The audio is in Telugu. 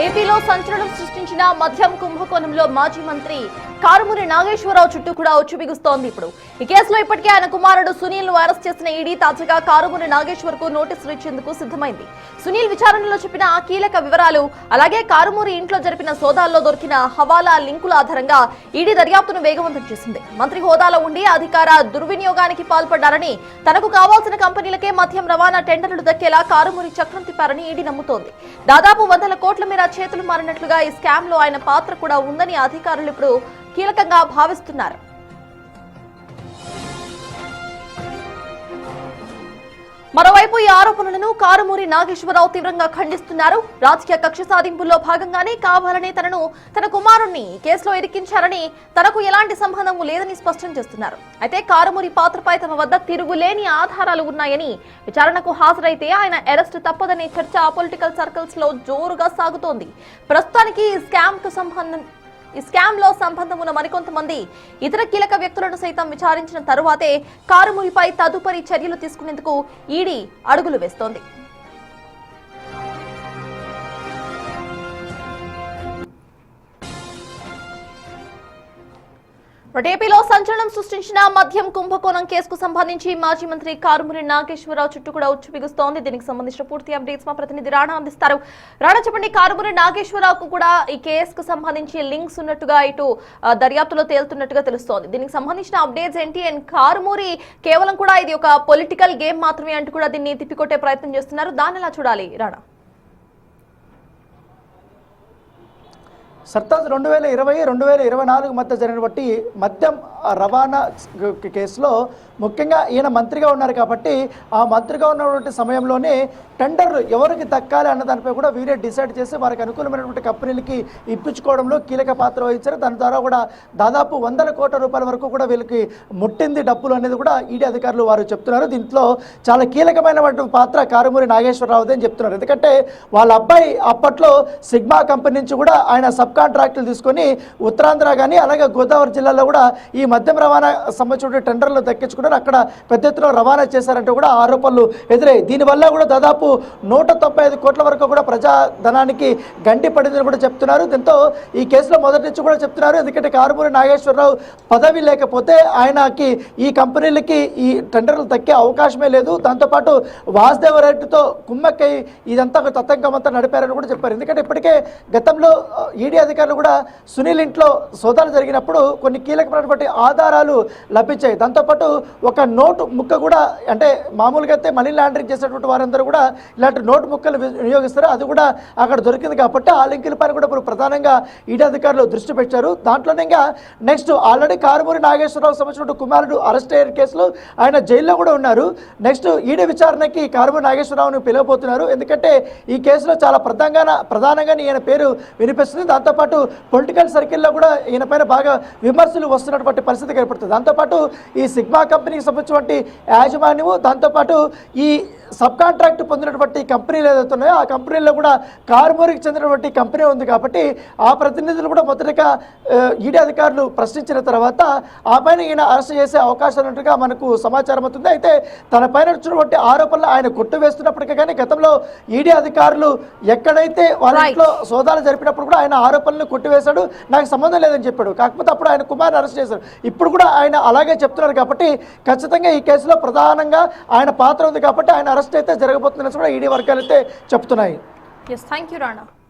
ఏపీలో సంచలనం సృష్టించిన మద్యం కుంభకోణంలో మాజీ మంత్రి కారుమూరి నాగేశ్వరరావు చుట్టూ కూడా ఉచ్చు బిగుస్తోంది. ఇప్పుడు ఈ కేసులో ఇప్పటికే ఆయన కుమారుడు సునీల్ ను అరెస్ట్ చేసిన ఈడీ తాజాగా కారుమూరి నాగేశ్వర్ కు నోటీసులు ఇచ్చేందుకు సిద్ధమైంది. సునీల్ విచారణలో చెప్పిన కీలక వివరాలు, అలాగే కారుమూరి ఇంట్లో జరిపిన సోదాల్లో దొరికిన హవాలా లింకుల ఆధారంగా ఈడీ దర్యాప్తును వేగవంతం చేసింది. మంత్రి హోదాలో ఉండి అధికార దుర్వినియోగానికి పాల్పడ్డారని, తనకు కావాల్సిన కంపెనీలకే మద్యం రవాణా టెండర్లు దక్కేలా కారుమూరి చక్రం తిప్పారని ఈడీ నమ్ముతోంది. దాదాపు 100 కోట్ల మేర చేతులు మారినట్లుగా ఈ స్కామ్ లో ఆయన పాత్ర కూడా ఉందని అధికారులు ఇప్పుడు కీలకంగా భావిస్తున్నారు. మరోవైపు ఈ ఆరోపణలను కారుమూరి నాగేశ్వరరావు తీవ్రంగా ఖండిస్తున్నారు. రాజకీయ కక్ష సాధింపుల్లో భాగంగానే కావాలని తన కుమారుణ్ణి కేసులో ఇరికించారని, తనకు ఎలాంటి సంబంధం లేదని స్పష్టం చేస్తున్నారు. అయితే కారుమూరి పాత్రపై తమ వద్ద తిరుగులేని ఆధారాలు ఉన్నాయని, విచారణకు హాజరైతే ఆయన అరెస్టు తప్పదనే చర్చ పొలిటికల్ సర్కిల్స్ లో జోరుగా సాగుతోంది. ప్రస్తుతానికి ఈ స్కామ్ లో సంబంధం ఉన్న మరికొంతమంది ఇతర కీలక వ్యక్తులను సైతం విచారించిన తరువాతే కారుమూరిపై తదుపరి చర్యలు తీసుకునేందుకు ఈడీ అడుగులు వేస్తోంది. ఏపీలో సంచలనం సృష్టించిన మద్యం కుంభకోణం కేసుకు సంబంధించి మాజీ మంత్రి కారుమూరి నాగేశ్వరరావు చుట్టూ కూడా ఉచ్చు బిగుస్తోంది. దీనికి సంబంధించిన పూర్తి అప్డేట్స్ మా ప్రతినిధి రాణా అందిస్తారు. రాణా, చెప్పండి, కారుమూరి నాగేశ్వరరావుకు కూడా ఈ కేసుకు సంబంధించి లింక్స్ ఉన్నట్టుగా ఇటు దర్యాప్తులో తేలుతున్నట్టుగా తెలుస్తోంది. దీనికి సంబంధించిన అప్డేట్స్ ఏంటి? అండ్ కారుమూరి కేవలం కూడా ఇది ఒక పొలిటికల్ గేమ్ మాత్రమే అంటూ కూడా దీన్ని తిప్పికొట్టే ప్రయత్నం చేస్తున్నారు. దాన్ని ఎలా చూడాలి రాణా? సర్తాజ్ 2020-2024 మధ్య జరిగినటువంటి మద్యం రవాణా కేసులో ముఖ్యంగా ఈయన మంత్రిగా ఉన్నారు కాబట్టి ఆ మంత్రిగా ఉన్నటువంటి సమయంలోనే టెండర్లు ఎవరికి దక్కాలి అన్న దానిపై కూడా వీరే డిసైడ్ చేసి వారికి అనుకూలమైనటువంటి కంపెనీలకి ఇప్పించుకోవడంలో కీలక పాత్ర వహించారు. దాని ద్వారా కూడా దాదాపు 100 కోట్ల రూపాయల వరకు కూడా వీళ్ళకి ముట్టింది డబ్బులు అనేది కూడా ఈడీ అధికారులు వారు చెప్తున్నారు. దీంట్లో చాలా కీలకమైనటువంటి పాత్ర కారుమూరి నాగేశ్వరరావుదే అని చెప్తున్నారు. ఎందుకంటే వాళ్ళ అబ్బాయి అప్పట్లో సిగ్మా కంపెనీ నుంచి కూడా ఆయన సబ్ కాంట్రాక్టులు తీసుకొని ఉత్తరాంధ్ర కానీ అలాగే గోదావరి జిల్లాలో కూడా ఈ మద్యం రవాణా సంబంధించిన టెండర్లు దక్కించుకున్నారు. అక్కడ పెద్ద ఎత్తున రవాణా చేశారంటూ కూడా ఆరోపణలు ఎదురయ్యాయి. దీనివల్ల కూడా దాదాపు 195 కోట్ల వరకు కూడా ప్రజాధనానికి గండి పడిందని కూడా చెప్తున్నారు. దీంతో ఈ కేసులో మొదటి నుంచి కూడా చెప్తున్నారు. ఎందుకంటే కారుమూరి నాగేశ్వరరావు పదవి లేకపోతే ఆయనకి ఈ కంపెనీలకి ఈ టెండర్లు దక్కే అవకాశమే లేదు. దాంతోపాటు వాసుదేవరెడ్డితో కుమ్మక్కై ఇదంతా ఒక తతంగం అంతా నడిపారని కూడా చెప్పారు. ఎందుకంటే ఇప్పటికే గతంలో ఈడీ అధికారులు కూడా సునీల్ ఇంట్లో సోదాలు జరిగినప్పుడు కొన్ని కీలకమైనటువంటి ఆధారాలు లభించాయి. దాంతోపాటు ఒక నోటు ముక్క కూడా, అంటే మామూలుగా అయితే మనీ లాండరింగ్ చేసేటువంటి వారందరూ కూడా ఇలాంటి నోటు ముక్కలు వినియోగిస్తారు. అది కూడా అక్కడ దొరికింది కాబట్టి ఆ లింకుల పైన కూడా ఇప్పుడు ప్రధానంగా ఈడీ అధికారులు దృష్టి పెట్టారు. దాంట్లోనే ఇంకా నెక్స్ట్ ఆల్రెడీ కారుమూరి నాగేశ్వరరావు సంబంధించిన కుమారుడు అరెస్ట్ అయ్యే కేసులో ఆయన జైల్లో కూడా ఉన్నారు. నెక్స్ట్ ఈడీ విచారణకి కారుమూరి నాగేశ్వరరావును పిలవబోతున్నారు. ఎందుకంటే ఈ కేసులో చాలా ప్రధానంగా ఈయన పేరు వినిపిస్తుంది. దాంతోపాటు పొలిటికల్ సర్కిల్లో కూడా ఈయన పైన బాగా విమర్శలు వస్తున్నటువంటి పరిస్థితి ఏర్పడుతుంది. దాంతోపాటు ఈ సిగ్మా కంపెనీకి సంబంధించినటువంటి యాజమాన్యము, దాంతోపాటు ఈ సబ్ కాంట్రాక్ట్ పొందినటువంటి కంపెనీలు ఏదైతే ఉన్నాయో ఆ కంపెనీల్లో కూడా కారుమూరికి చెందినటువంటి కంపెనీ ఉంది కాబట్టి ఆ ప్రతినిధులు కూడా మొదటిగా ఈడీ అధికారులు ప్రశ్నించిన తర్వాత ఆ పైన ఈయన అరెస్ట్ చేసే అవకాశం ఉన్నట్టుగా మనకు సమాచారం అవుతుంది. అయితే తన పైన వచ్చినటువంటి ఆరోపణలు ఆయన కొట్టువేస్తున్నప్పటికీ కానీ గతంలో ఈడీ అధికారులు ఎక్కడైతే వాళ్ళ ఇంట్లో సోదాలు జరిపినప్పుడు కూడా ఆయన ఆరోపణలు కొట్టివేశాడు, నాకు సంబంధం లేదని చెప్పాడు. కాకపోతే అప్పుడు ఆయన కుమారుని అరెస్ట్ చేశారు. ఇప్పుడు కూడా ఆయన అలాగే చెప్తున్నారు కాబట్టి ఖచ్చితంగా ఈ కేసులో ప్రధానంగా ఆయన పాత్ర ఉంది కాబట్టి ఆయన అరెస్ట్ అయితే జరగబోతుందని కూడా ఈడీ వర్గాలు అయితే చెప్తున్నాయి. Yes, thank you, Rana.